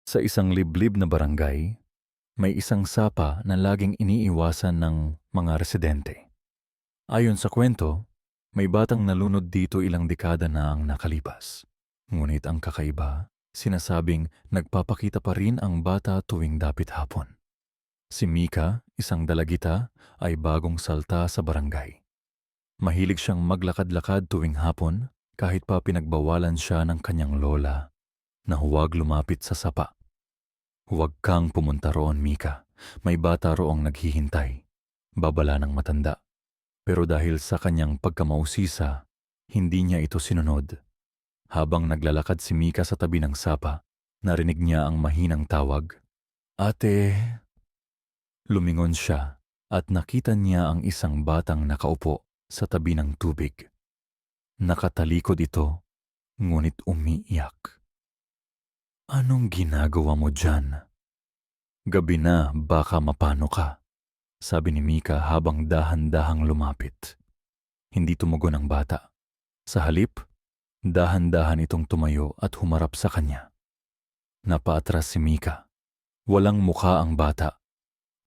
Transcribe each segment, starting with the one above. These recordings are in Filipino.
Sa isang liblib na barangay, may isang sapa na laging iniiwasan ng mga residente. Ayon sa kwento, may batang nalunod dito ilang dekada na ang nakalipas. Ngunit ang kakaiba, sinasabing nagpapakita pa rin ang bata tuwing dapit hapon. Si Mika, isang dalagita, ay bagong salta sa barangay. Mahilig siyang maglakad-lakad tuwing hapon kahit pa pinagbawalan siya ng kanyang lola na huwag lumapit sa sapa. Huwag kang pumunta roon, Mika. May bata roong naghihintay. Babala ng matanda. Pero dahil sa kanyang pagkamausisa, hindi niya ito sinunod. Habang naglalakad si Mika sa tabi ng sapa, narinig niya ang mahinang tawag. Ate! Lumingon siya at nakita niya ang isang batang nakaupo sa tabi ng tubig. Nakatalikod ito, ngunit umiiyak. Anong ginagawa mo dyan? Gabi na, baka mapano ka, sabi ni Mika habang dahan-dahang lumapit. Hindi tumugon ang bata. Sa halip, dahan-dahan itong tumayo at humarap sa kanya. Napaatras si Mika. Walang mukha ang bata.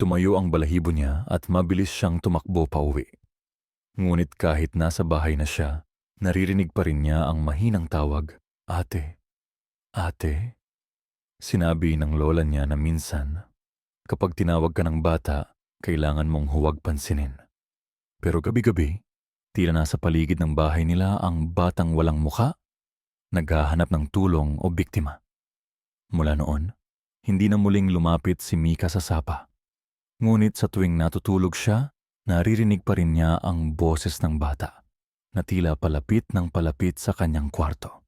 Tumayo ang balahibo niya at mabilis siyang tumakbo pauwi. Ngunit kahit nasa bahay na siya, naririnig pa rin niya ang mahinang tawag, Ate, Ate. Sinabi ng lola niya na minsan, kapag tinawag ka ng bata, kailangan mong huwag pansinin. Pero gabi-gabi, tila nasa paligid ng bahay nila ang batang walang muka, naghahanap ng tulong o biktima. Mula noon, hindi na muling lumapit si Mika sa sapa. Ngunit sa tuwing natutulog siya, naririnig pa rin niya ang boses ng bata na tila palapit ng palapit sa kanyang kwarto.